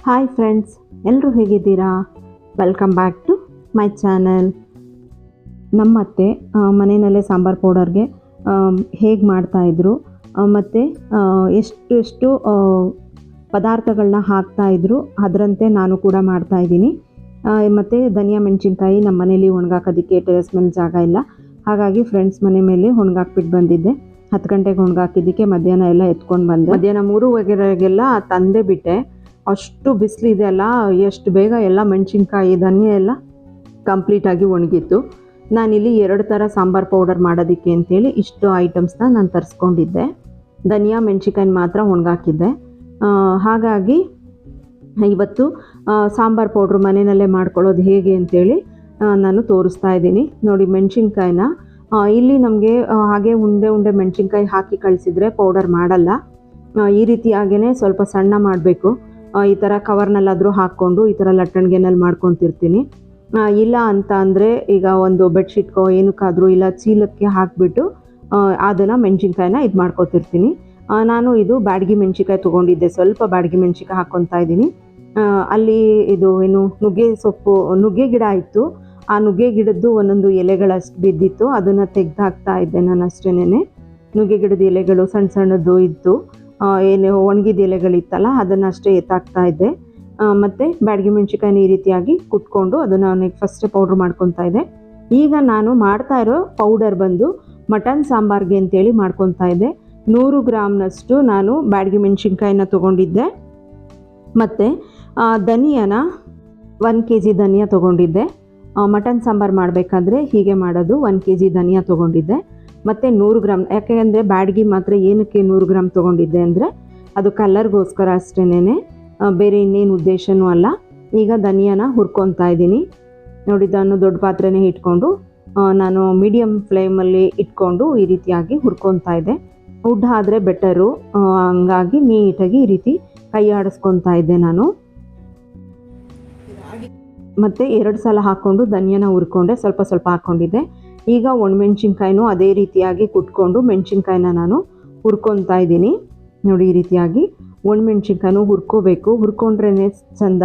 Hi friends, ಎಲ್ಲರೂ ಹೇಗಿದ್ದೀರಾ? Welcome back to my channel. ನಮ್ಮತ್ತೆ ಮನೆಯಲ್ಲೇ ಸಾಂಬಾರು ಪೌಡರ್ಗೆ ಹೇಗೆ ಮಾಡ್ತಾಯಿದ್ರು ಮತ್ತು ಎಷ್ಟು ಪದಾರ್ಥಗಳನ್ನ ಹಾಕ್ತಾಯಿದ್ರು ಅದರಂತೆ ನಾನು ಕೂಡ ಮಾಡ್ತಾಯಿದ್ದೀನಿ. ಮತ್ತು ಧನಿಯಾ ಮೆಣಸಿನ್ಕಾಯಿ ನಮ್ಮ ಮನೇಲಿ ಒಣಗಾಕೋದಕ್ಕೆ ಟೆರೆಸ್ ಮೇಲೆ ಜಾಗ ಇಲ್ಲ, ಹಾಗಾಗಿ ಫ್ರೆಂಡ್ಸ್ ಮನೆ ಮೇಲೆ ಒಣಗಾಕ್ಬಿಟ್ಟು ಬಂದಿದ್ದೆ. 10 ಗಂಟೆಗೆ ಒಣಗಾಕಿದ್ದಕ್ಕೆ ಮಧ್ಯಾಹ್ನ ಎಲ್ಲ ಎತ್ಕೊಂಡು ಬಂದೆ. ಮಧ್ಯಾಹ್ನ 3 ತಂದೆ ಬಿಟ್ಟೆ. ಅಷ್ಟು ಬಿಸಿಲಿದೆ ಅಲ್ಲ, ಎಷ್ಟು ಬೇಗ ಎಲ್ಲ ಮೆಣಸಿನ್ಕಾಯಿ ಧನಿಯಾ ಎಲ್ಲ ಕಂಪ್ಲೀಟಾಗಿ ಒಣಗಿತ್ತು. ನಾನಿಲ್ಲಿ 2 ಥರ ಸಾಂಬಾರು ಪೌಡರ್ ಮಾಡೋದಕ್ಕೆ ಅಂತೇಳಿ ಇಷ್ಟು ಐಟಮ್ಸ್ನ ನಾನು ತರಿಸ್ಕೊಂಡಿದ್ದೆ. ಧನಿಯಾ ಮೆಣಸಿನ್ಕಾಯಿ ಮಾತ್ರ ಒಣಗಾಕಿದ್ದೆ. ಹಾಗಾಗಿ ಇವತ್ತು ಸಾಂಬಾರು ಪೌಡ್ರ್ ಮನೆಯಲ್ಲೇ ಮಾಡ್ಕೊಳ್ಳೋದು ಹೇಗೆ ಅಂತೇಳಿ ನಾನು ತೋರಿಸ್ತಾ ಇದ್ದೀನಿ. ನೋಡಿ, ಮೆಣಸಿನ್ಕಾಯಿನ ಇಲ್ಲಿ ನಮಗೆ ಹಾಗೆ ಉಂಡೆ ಮೆಣಸಿನ್ಕಾಯಿ ಹಾಕಿ ಕಳಿಸಿದರೆ ಪೌಡರ್ ಮಾಡಲ್ಲ. ಈ ರೀತಿಯಾಗೇ ಸ್ವಲ್ಪ ಸಣ್ಣ ಮಾಡಬೇಕು. ಈ ಥರ ಕವರ್ನಲ್ಲಾದರೂ ಹಾಕ್ಕೊಂಡು ಈ ಥರ ಲಟ್ಟಣಿಗೆನಲ್ಲಿ ಮಾಡ್ಕೊತಿರ್ತೀನಿ. ಇಲ್ಲ ಅಂತ ಅಂದರೆ ಈಗ ಒಂದು ಬೆಡ್ಶೀಟ್ಗೋ ಏನಕ್ಕಾದರೂ ಇಲ್ಲ ಚೀಲಕ್ಕೆ ಹಾಕಿಬಿಟ್ಟು ಅದನ್ನು ಮೆಣಸಿನ್ಕಾಯಿನ ಇದು ಮಾಡ್ಕೊತಿರ್ತೀನಿ. ನಾನು ಇದು ಬ್ಯಾಡಗಿ ಮೆಣಸಿನ್ಕಾಯಿ ತೊಗೊಂಡಿದ್ದೆ, ಸ್ವಲ್ಪ ಬ್ಯಾಡಗಿ ಮೆಣಸಿನ್ಕಾಯಿ ಹಾಕ್ಕೊತಾ ಇದ್ದೀನಿ. ಅಲ್ಲಿ ಇದು ಏನು ನುಗ್ಗೆ ಗಿಡ ಇತ್ತು. ಆ ನುಗ್ಗೆ ಗಿಡದ್ದು ಒಂದೊಂದು ಎಲೆಗಳಷ್ಟು ಬಿದ್ದಿತ್ತು, ಅದನ್ನು ತೆಗೆದು ಹಾಕ್ತಾ ಇದ್ದೆ ನಾನು ಅಷ್ಟೇನೆ. ನುಗ್ಗೆ ಗಿಡದ ಎಲೆಗಳು ಸಣ್ಣ ಸಣ್ಣದು ಇತ್ತು, ಏನು ಒಣಗಿದ ಎಲೆಗಳಿತ್ತಲ್ಲ ಅದನ್ನು ಅಷ್ಟೇ ಎತ್ತಾಕ್ತಾ ಇದ್ದೆ. ಮತ್ತು ಬ್ಯಾಡಗಿ ಮೆಣಸಿನ್ಕಾಯಿನ ಈ ರೀತಿಯಾಗಿ ಕುಟ್ಕೊಂಡು ಅದನ್ನು ಫಸ್ಟೇ ಪೌಡ್ರ್ ಮಾಡ್ಕೊತಾ ಇದ್ದೆ. ಈಗ ನಾನು ಮಾಡ್ತಾ ಇರೋ ಪೌಡರ್ ಬಂದು ಮಟನ್ ಸಾಂಬಾರ್ಗೆ ಅಂತೇಳಿ ಮಾಡ್ಕೊತಾ ಇದ್ದೆ. 100 ಗ್ರಾಮ್ನಷ್ಟು ನಾನು ಬ್ಯಾಡಗಿ ಮೆಣಸಿನ್ಕಾಯಿನ ತೊಗೊಂಡಿದ್ದೆ. ಮತ್ತು ಧನಿಯಾನ 1 kg ಧನಿಯಾ ತೊಗೊಂಡಿದ್ದೆ. ಮಟನ್ ಸಾಂಬಾರು ಮಾಡಬೇಕಾದ್ರೆ ಹೀಗೆ ಮಾಡೋದು. 1 kg ಧನಿಯಾ ತೊಗೊಂಡಿದ್ದೆ. ಮತ್ತು 100 ಗ್ರಾಮ್, ಯಾಕೆಂದರೆ ಬ್ಯಾಡಗಿ ಮಾತ್ರ ಏನಕ್ಕೆ 100 ಗ್ರಾಮ್ ತೊಗೊಂಡಿದ್ದೆ ಅಂದರೆ ಅದು ಕಲರ್ಗೋಸ್ಕರ ಅಷ್ಟೇನೆ, ಬೇರೆ ಇನ್ನೇನು ಉದ್ದೇಶನೂ ಅಲ್ಲ. ಈಗ ಧನಿಯಾನ ಹುರ್ಕೊತಾ ಇದ್ದೀನಿ. ನೋಡಿ, ಇದನ್ನು ದೊಡ್ಡ ಪಾತ್ರೆನೇ ಇಟ್ಕೊಂಡು ನಾನು ಮೀಡಿಯಮ್ ಫ್ಲೇಮಲ್ಲಿ ಇಟ್ಕೊಂಡು ಈ ರೀತಿಯಾಗಿ ಹುರ್ಕೊತಾ ಇದ್ದೆ. ಉಡ್ಡ ಆದರೆ ಬೆಟರು, ಹಂಗಾಗಿ ನೀಟಾಗಿ ಈ ರೀತಿ ಕೈ ಆಡಿಸ್ಕೊತಾ ಇದ್ದೆ ನಾನು. ಮತ್ತು 2 ಸಲ ಹಾಕ್ಕೊಂಡು ಧನಿಯಾನ ಹುರ್ಕೊಂಡೆ, ಸ್ವಲ್ಪ ಹಾಕ್ಕೊಂಡಿದ್ದೆ. ಈಗ ಒಣಮೆಣ್ಸಿನ್ಕಾಯಿನೂ ಅದೇ ರೀತಿಯಾಗಿ ಕುಟ್ಕೊಂಡು ಮೆಣಸಿನ್ಕಾಯಿನ ನಾನು ಹುರ್ಕೊತಾ ಇದ್ದೀನಿ. ನೋಡಿ, ಈ ರೀತಿಯಾಗಿ ಒಣಮೆಣ್ಸಿನ್ಕಾಯಿನೂ ಹುರ್ಕೋಬೇಕು. ಹುರ್ಕೊಂಡ್ರೇ ಚಂದ.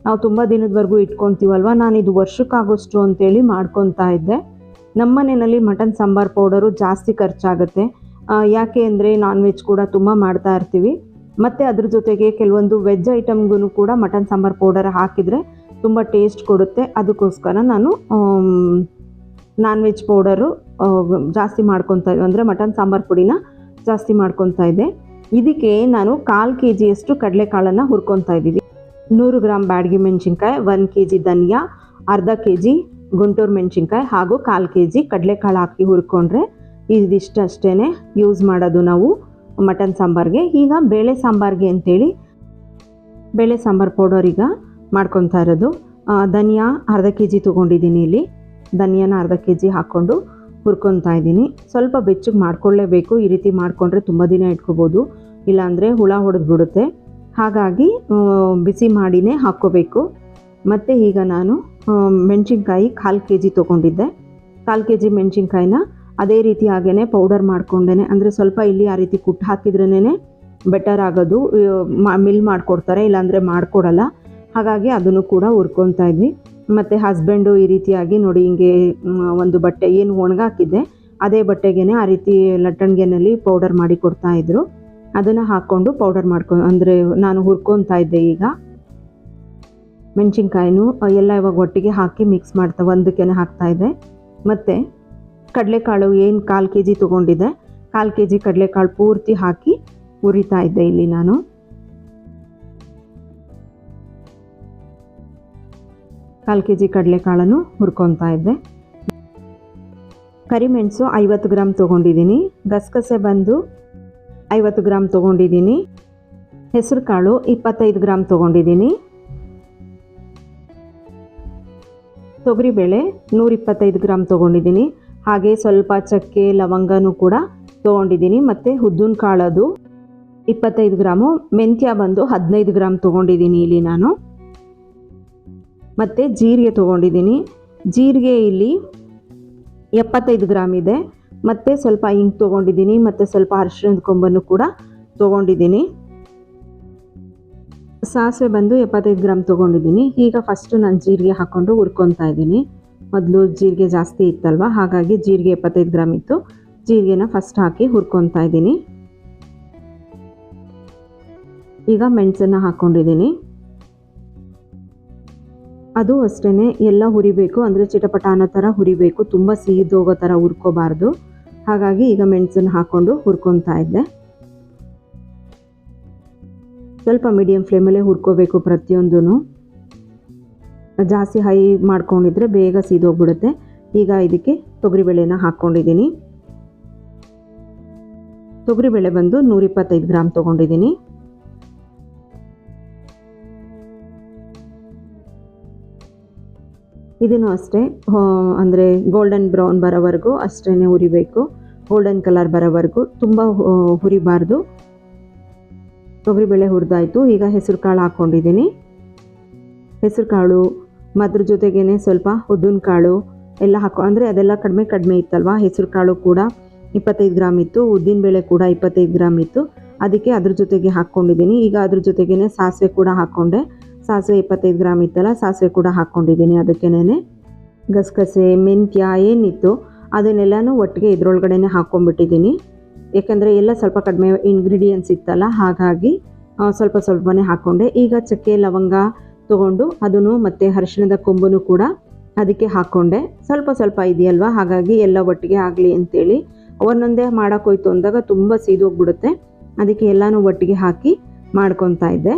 ನಾವು ತುಂಬ ದಿನದವರೆಗೂ ಇಟ್ಕೊತೀವಲ್ವ. ನಾನಿದು ವರ್ಷಕ್ಕಾಗೋಷ್ಟು ಅಂತೇಳಿ ಮಾಡ್ಕೊತಾ ಇದ್ದೆ. ನಮ್ಮ ಮನೆಯಲ್ಲಿ ಮಟನ್ ಸಾಂಬಾರು ಪೌಡರು ಜಾಸ್ತಿ ಖರ್ಚಾಗುತ್ತೆ. ಯಾಕೆ ಅಂದರೆ ನಾನ್ ವೆಜ್ ಕೂಡ ತುಂಬ ಮಾಡ್ತಾ ಇರ್ತೀವಿ. ಮತ್ತು ಅದ್ರ ಜೊತೆಗೆ ಕೆಲವೊಂದು ವೆಜ್ ಐಟಮ್ಗೂ ಕೂಡ ಮಟನ್ ಸಾಂಬಾರು ಪೌಡರ್ ಹಾಕಿದರೆ ತುಂಬ ಟೇಸ್ಟ್ ಕೊಡುತ್ತೆ. ಅದಕ್ಕೋಸ್ಕರ ನಾನು ನಾನ್ ವೆಜ್ ಪೌಡರು ಜಾಸ್ತಿ ಮಾಡ್ಕೊತಾ ಇದ್ದೆ, ಅಂದರೆ ಮಟನ್ ಸಾಂಬಾರು ಪುಡಿನ ಜಾಸ್ತಿ ಮಾಡ್ಕೊತಾ ಇದ್ದೆ. ಇದಕ್ಕೆ ನಾನು 1/4 kg ಕಡಲೆಕಾಳನ್ನು ಹುರ್ಕೊತಾ ಇದ್ದೀವಿ. 100 ಗ್ರಾಮ್ ಬ್ಯಾಡಗಿ ಮೆಣಸಿನ್ಕಾಯಿ, 1 kg ಧನಿಯಾ, ಅರ್ಧ kg ಗುಂಟೂರು ಮೆಣಸಿನ್ಕಾಯಿ ಹಾಗೂ 1/4 kg ಕಡಲೆಕಾಳು ಹಾಕಿ ಹುರ್ಕೊಂಡ್ರೆ ಇದಿಷ್ಟೇ ಯೂಸ್ ಮಾಡೋದು ನಾವು ಮಟನ್ ಸಾಂಬಾರಿಗೆ. ಈಗ ಬೇಳೆ ಸಾಂಬಾರಿಗೆ ಅಂತೇಳಿ ಬೇಳೆ ಸಾಂಬಾರು ಪೌಡರ್ ಈಗ ಮಾಡ್ಕೊತಾ ಇರೋದು. ಧನಿಯಾ ಅರ್ಧ kg ತೊಗೊಂಡಿದ್ದೀನಿ. ಇಲ್ಲಿ ಧನಿಯಾನ ಅರ್ಧ kg ಹಾಕ್ಕೊಂಡು ಹುರ್ಕೊತಾ ಇದ್ದೀನಿ. ಸ್ವಲ್ಪ ಬೆಚ್ಚಗೆ ಮಾಡ್ಕೊಳ್ಳೇಬೇಕು. ಈ ರೀತಿ ಮಾಡಿಕೊಂಡ್ರೆ ತುಂಬ ದಿನ ಇಟ್ಕೋಬೋದು, ಇಲ್ಲಾಂದರೆ ಹುಳ ಹೊಡೆದ್ಬಿಡುತ್ತೆ. ಹಾಗಾಗಿ ಬಿಸಿ ಮಾಡಿನೇ ಹಾಕ್ಕೋಬೇಕು. ಮತ್ತು ಈಗ ನಾನು ಮೆಣಸಿನ್ಕಾಯಿ 1/4 kg ತೊಗೊಂಡಿದ್ದೆ. 1/4 kg ಮೆಣಸಿನ್ಕಾಯಿನ ಅದೇ ರೀತಿ ಹಾಗೇ ಪೌಡರ್ ಮಾಡ್ಕೊಂಡೇ, ಅಂದರೆ ಸ್ವಲ್ಪ ಇಲ್ಲಿ ಆ ರೀತಿ ಕುಟ್ಟು ಹಾಕಿದ್ರೇ ಬೆಟರ್ ಆಗೋದು. ಮಿಲ್ ಮಾಡಿಕೊಡ್ತಾರೆ, ಇಲ್ಲಾಂದರೆ ಮಾಡಿಕೊಡಲ್ಲ. ಹಾಗಾಗಿ ಅದನ್ನು ಕೂಡ ಹುರ್ಕೊತಾ ಇದ್ವಿ. ಮತ್ತು ಹಸ್ಬೆಂಡು ಈ ರೀತಿಯಾಗಿ ನೋಡಿ, ಹಿಂಗೆ ಒಂದು ಬಟ್ಟೆ ಏನು ಒಣಗಾಕಿದ್ದೆ ಅದೇ ಬಟ್ಟೆಗೇ ಆ ರೀತಿ ಲಟ್ಟಣಿಗೆನಲ್ಲಿ ಪೌಡರ್ ಮಾಡಿ ಕೊಡ್ತಾಯಿದ್ರು. ಅದನ್ನು ಹಾಕ್ಕೊಂಡು ಪೌಡರ್ ಅಂದರೆ ನಾನು ಹುರ್ಕೊತಾ ಇದ್ದೆ. ಈಗ ಮೆಣಸಿನ್ಕಾಯಿನೂ ಎಲ್ಲ ಇವಾಗ ಒಟ್ಟಿಗೆ ಹಾಕಿ ಮಿಕ್ಸ್ ಒಂದಕ್ಕೆ ಹಾಕ್ತಾಯಿದ್ದೆ. ಮತ್ತು ಕಡಲೆಕಾಳು ಏನು 1/4 kg ತೊಗೊಂಡಿದ್ದೆ, 1/4 kg ಕಡಲೆಕಾಳು ಪೂರ್ತಿ ಹಾಕಿ ಹುರಿತಾ ಇದ್ದೆ. ಇಲ್ಲಿ ನಾನು 1/4 kg ಕಡಲೆಕಾಳನ್ನು ಹುರ್ಕೊತಾ ಇದ್ದೆ. ಕರಿಮೆಣಸು 50 ಗ್ರಾಮ್ ತೊಗೊಂಡಿದ್ದೀನಿ. ಗಸಗಸೆ ಬಂದು 50 ಗ್ರಾಮ್ ತೊಗೊಂಡಿದ್ದೀನಿ. ಹೆಸರು ಕಾಳು 25 ಗ್ರಾಮ್ ತೊಗೊಂಡಿದ್ದೀನಿ. ತೊಗರಿಬೇಳೆ 125 ಗ್ರಾಮ್ ತೊಗೊಂಡಿದ್ದೀನಿ. ಹಾಗೆ ಸ್ವಲ್ಪ ಚಕ್ಕೆ ಲವಂಗನೂ ಕೂಡ ತೊಗೊಂಡಿದ್ದೀನಿ. ಮತ್ತು ಉದ್ದಿನ ಕಾಳದು 25 ಗ್ರಾಮು. ಮೆಂತ್ಯ ಬಂದು 15 ಗ್ರಾಮ್ ತೊಗೊಂಡಿದ್ದೀನಿ ಇಲ್ಲಿ ನಾನು. ಮತ್ತು ಜೀರಿಗೆ ತೊಗೊಂಡಿದ್ದೀನಿ. ಜೀರಿಗೆ ಇಲ್ಲಿ 75 ಗ್ರಾಮ್ ಇದೆ. ಮತ್ತು ಸ್ವಲ್ಪ ಹಿಂಗೆ ತೊಗೊಂಡಿದ್ದೀನಿ. ಮತ್ತು ಸ್ವಲ್ಪ ಅರಿಶಿಣದ ಕೊಂಬನ್ನು ಕೂಡ ತೊಗೊಂಡಿದ್ದೀನಿ. ಸಾಸಿವೆ ಬಂದು 75 ಗ್ರಾಮ್ ತೊಗೊಂಡಿದ್ದೀನಿ. ಈಗ ಫಸ್ಟು ನಾನು ಜೀರಿಗೆ ಹಾಕ್ಕೊಂಡು ಹುರ್ಕೊತಾ ಇದ್ದೀನಿ. ಮೊದಲು ಜೀರಿಗೆ ಜಾಸ್ತಿ ಇತ್ತಲ್ವ, ಹಾಗಾಗಿ ಜೀರಿಗೆ 75 ಗ್ರಾಮ್ ಇತ್ತು. ಜೀರಿಗೆನ ಫಸ್ಟ್ ಹಾಕಿ ಹುರ್ಕೊತಾ ಇದ್ದೀನಿ. ಈಗ ಮೆಣಸನ್ನು ಹಾಕ್ಕೊಂಡಿದ್ದೀನಿ. ಅದು ಅಷ್ಟೇ ಎಲ್ಲ ಹುರಿಬೇಕು, ಅಂದರೆ ಚಿಟಪಟ ಅನ್ನೋ ಥರ ಹುರಿಬೇಕು, ತುಂಬ ಸೀದೋಗೋ ಥರ ಹುರ್ಕೋಬಾರ್ದು. ಹಾಗಾಗಿ ಈಗ ಮೆಣಸನ್ನು ಹಾಕ್ಕೊಂಡು ಹುರ್ಕೊತಾ ಇದ್ದೆ. ಸ್ವಲ್ಪ ಮೀಡಿಯಮ್ ಫ್ಲೇಮಲ್ಲೇ ಹುರ್ಕೋಬೇಕು ಪ್ರತಿಯೊಂದೂ. ಜಾಸ್ತಿ ಹೈ ಮಾಡ್ಕೊಂಡಿದ್ರೆ ಬೇಗ ಸೀದೋಗ್ಬಿಡುತ್ತೆ. ಈಗ ಇದಕ್ಕೆ ತೊಗರಿಬೇಳೆನ ಹಾಕ್ಕೊಂಡಿದ್ದೀನಿ. ತೊಗರಿಬೇಳೆ ಬಂದು 125 ಗ್ರಾಮ್ ತೊಗೊಂಡಿದ್ದೀನಿ. ಇದನ್ನು ಅಷ್ಟೇ ಅಂದರೆ ಗೋಲ್ಡನ್ ಬ್ರೌನ್ ಬರೋವರೆಗೂ ಅಷ್ಟೇ ಹುರಿಬೇಕು. ಗೋಲ್ಡನ್ ಕಲರ್ ಬರೋವರೆಗೂ ತುಂಬ ಹುರಿಬಾರ್ದು. ತೊಗರಿಬೇಳೆ ಹುರಿದಾಯಿತು. ಈಗ ಹೆಸರು ಕಾಳು ಹಾಕ್ಕೊಂಡಿದ್ದೀನಿ. ಹೆಸರು ಕಾಳು ಅದ್ರ ಜೊತೆಗೇ ಸ್ವಲ್ಪ ಉದ್ದಿನ ಕಾಳು ಎಲ್ಲ ಅಂದರೆ ಅದೆಲ್ಲ ಕಡಿಮೆ ಇತ್ತಲ್ವ. ಹೆಸರು ಕಾಳು ಕೂಡ 25 ಗ್ರಾಮ್ ಇತ್ತು, ಉದ್ದಿನಬೇಳೆ ಕೂಡ 25 ಗ್ರಾಮ್ ಇತ್ತು. ಅದಕ್ಕೆ ಅದ್ರ ಜೊತೆಗೆ ಹಾಕ್ಕೊಂಡಿದ್ದೀನಿ. ಈಗ ಅದ್ರ ಜೊತೆಗೇ ಸಾಸಿವೆ ಕೂಡ ಹಾಕ್ಕೊಂಡೆ. ಸಾಸಿವೆ 25 ಗ್ರಾಮ್ ಇತ್ತಲ್ಲ, ಸಾಸಿವೆ ಕೂಡ ಹಾಕ್ಕೊಂಡಿದ್ದೀನಿ. ಅದಕ್ಕೇನೆ ಗಸಗಸೆ, ಮೆಂತ್ಯ ಏನಿತ್ತು ಅದನ್ನೆಲ್ಲನೂ ಒಟ್ಟಿಗೆ ಇದ್ರೊಳಗಡೆ ಹಾಕ್ಕೊಂಡ್ಬಿಟ್ಟಿದ್ದೀನಿ. ಯಾಕೆಂದರೆ ಎಲ್ಲ ಸ್ವಲ್ಪ ಕಡಿಮೆ ಇಂಗ್ರೀಡಿಯೆಂಟ್ಸ್ ಇತ್ತಲ್ಲ, ಹಾಗಾಗಿ ಸ್ವಲ್ಪನೇ ಹಾಕ್ಕೊಂಡೆ. ಈಗ ಚಕ್ಕೆ ಲವಂಗ ತೊಗೊಂಡು ಅದನ್ನು ಮತ್ತು ಅರಿಶಿಣದ ಕೊಂಬನ್ನು ಕೂಡ ಅದಕ್ಕೆ ಹಾಕ್ಕೊಂಡೆ. ಸ್ವಲ್ಪ ಇದೆಯಲ್ವ, ಹಾಗಾಗಿ ಎಲ್ಲ ಒಟ್ಟಿಗೆ ಆಗಲಿ ಅಂತೇಳಿ ಒಂದೊಂದೇ ಮಾಡೋಕ್ಕೋಯ್ತು ಅಂದಾಗ ತುಂಬ ಸೀದೋಗ್ಬಿಡುತ್ತೆ. ಅದಕ್ಕೆ ಎಲ್ಲನೂ ಒಟ್ಟಿಗೆ ಹಾಕಿ ಮಾಡ್ಕೊತಾ ಇದ್ದೆ.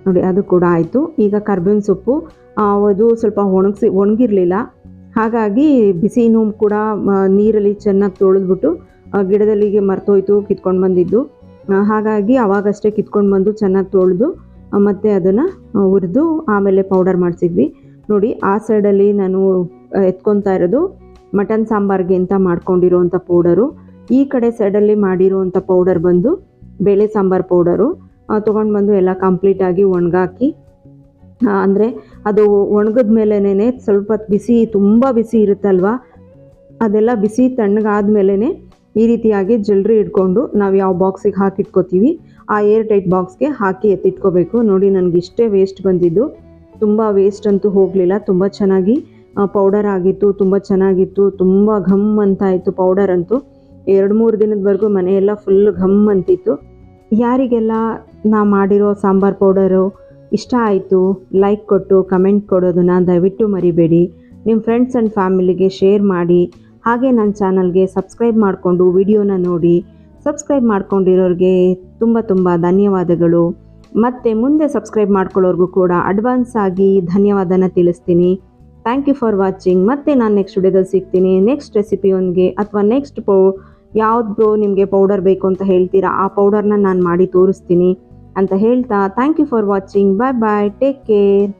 ನೋಡಿ, ಅದು ಕೂಡ ಆಯಿತು. ಈಗ ಕರ್ಬೇವಿನ ಸೊಪ್ಪು ಅದು ಸ್ವಲ್ಪ ಒಣಗಿರಲಿಲ್ಲ, ಹಾಗಾಗಿ ಬಿಸಿನೂ ಕೂಡ ನೀರಲ್ಲಿ ಚೆನ್ನಾಗಿ ತೊಳೆದ್ಬಿಟ್ಟು ಗಿಡದಲ್ಲಿಗೆ ಮರ್ತೋಯ್ತು, ಕಿತ್ಕೊಂಡು ಬಂದಿದ್ದು. ಹಾಗಾಗಿ ಅವಾಗಷ್ಟೇ ಕಿತ್ಕೊಂಡು ಬಂದು ಚೆನ್ನಾಗಿ ತೊಳೆದು ಮತ್ತು ಅದನ್ನು ಹುರಿದು ಆಮೇಲೆ ಪೌಡರ್ ಮಾಡಿಸಿದ್ವಿ. ನೋಡಿ, ಆ ಸೈಡಲ್ಲಿ ನಾನು ಎತ್ಕೊತಾ ಇರೋದು ಮಟನ್ ಸಾಂಬಾರ್ಗೆ ಅಂತ ಮಾಡ್ಕೊಂಡಿರೋವಂಥ ಪೌಡರು. ಈ ಕಡೆ ಸೈಡಲ್ಲಿ ಮಾಡಿರೋವಂಥ ಪೌಡರ್ ಬಂದು ಬೇಳೆ ಸಾಂಬಾರು ಪೌಡರು. ತೊಗೊಂಡು ಬಂದು ಎಲ್ಲ ಕಂಪ್ಲೀಟಾಗಿ ಒಣಗಾಕಿ, ಅಂದರೆ ಅದು ಒಣಗಿದ ಮೇಲೇ ಸ್ವಲ್ಪ ತುಂಬ ಬಿಸಿ ಇರುತ್ತಲ್ವ, ಅದೆಲ್ಲ ಬಿಸಿ ತಣ್ಣಗಾದ್ಮೇಲೆ ಈ ರೀತಿಯಾಗಿ ಜಲ್ರಿ ಇಟ್ಕೊಂಡು ನಾವು ಯಾವ ಬಾಕ್ಸಿಗೆ ಹಾಕಿಟ್ಕೋತೀವಿ ಆ ಏರ್ ಟೈಟ್ ಬಾಕ್ಸ್ಗೆ ಹಾಕಿ ಎತ್ತಿಟ್ಕೋಬೇಕು. ನೋಡಿ, ನನಗಿಷ್ಟೇ ವೇಸ್ಟ್ ಬಂದಿದ್ದು, ತುಂಬ ವೇಸ್ಟ್ ಅಂತೂ ಹೋಗಲಿಲ್ಲ. ತುಂಬ ಚೆನ್ನಾಗಿ ಪೌಡರ್ ಆಗಿತ್ತು, ತುಂಬ ಚೆನ್ನಾಗಿತ್ತು, ತುಂಬ ಘಮ್ ಅಂತ ಇತ್ತು ಪೌಡರ್ ಅಂತೂ. 2-3 ದಿನದವರೆಗೂ ಮನೆಯೆಲ್ಲ ಫುಲ್ ಘಮ್ ಅಂತಿತ್ತು. ಯಾರಿಗೆಲ್ಲ ನಾ ಮಾಡಿರೋ ಸಾಂಬಾರು ಪೌಡರು ಇಷ್ಟ ಆಯಿತು, ಲೈಕ್ ಕೊಟ್ಟು ಕಮೆಂಟ್ ಕೊಡೋದನ್ನು ದಯವಿಟ್ಟು ಮರಿಬೇಡಿ. ನಿಮ್ಮ ಫ್ರೆಂಡ್ಸ್ ಆ್ಯಂಡ್ ಫ್ಯಾಮಿಲಿಗೆ ಶೇರ್ ಮಾಡಿ. ಹಾಗೆ ನನ್ನ ಚಾನಲ್ಗೆ ಸಬ್ಸ್ಕ್ರೈಬ್ ಮಾಡಿಕೊಂಡು ವಿಡಿಯೋನ ನೋಡಿ. ಸಬ್ಸ್ಕ್ರೈಬ್ ಮಾಡ್ಕೊಂಡಿರೋರಿಗೆ ತುಂಬ ಧನ್ಯವಾದಗಳು. ಮತ್ತು ಮುಂದೆ ಸಬ್ಸ್ಕ್ರೈಬ್ ಮಾಡ್ಕೊಳ್ಳೋರ್ಗೂ ಕೂಡ ಅಡ್ವಾನ್ಸ್ ಆಗಿ ಧನ್ಯವಾದನ ತಿಳಿಸ್ತೀನಿ. Thank you for watching. ಮತ್ತೆ ನಾನು ನೆಕ್ಸ್ಟ್ ವಿಡಿಯೋದಲ್ಲಿ ಸಿಗ್ತೀನಿ, ನೆಕ್ಸ್ಟ್ ರೆಸಿಪಿಯೊಂದಿಗೆ. ಅಥವಾ ನೆಕ್ಸ್ಟ್ ಯಾವುದು ನಿಮಗೆ ಪೌಡರ್ ಬೇಕು ಅಂತ ಹೇಳ್ತೀರಾ ಆ ಪೌಡರ್ನ ನಾನು ಮಾಡಿ ತೋರಿಸ್ತೀನಿ ಅಂತ ಹೇಳ್ತಾ thank you for watching. Bye bye, take care.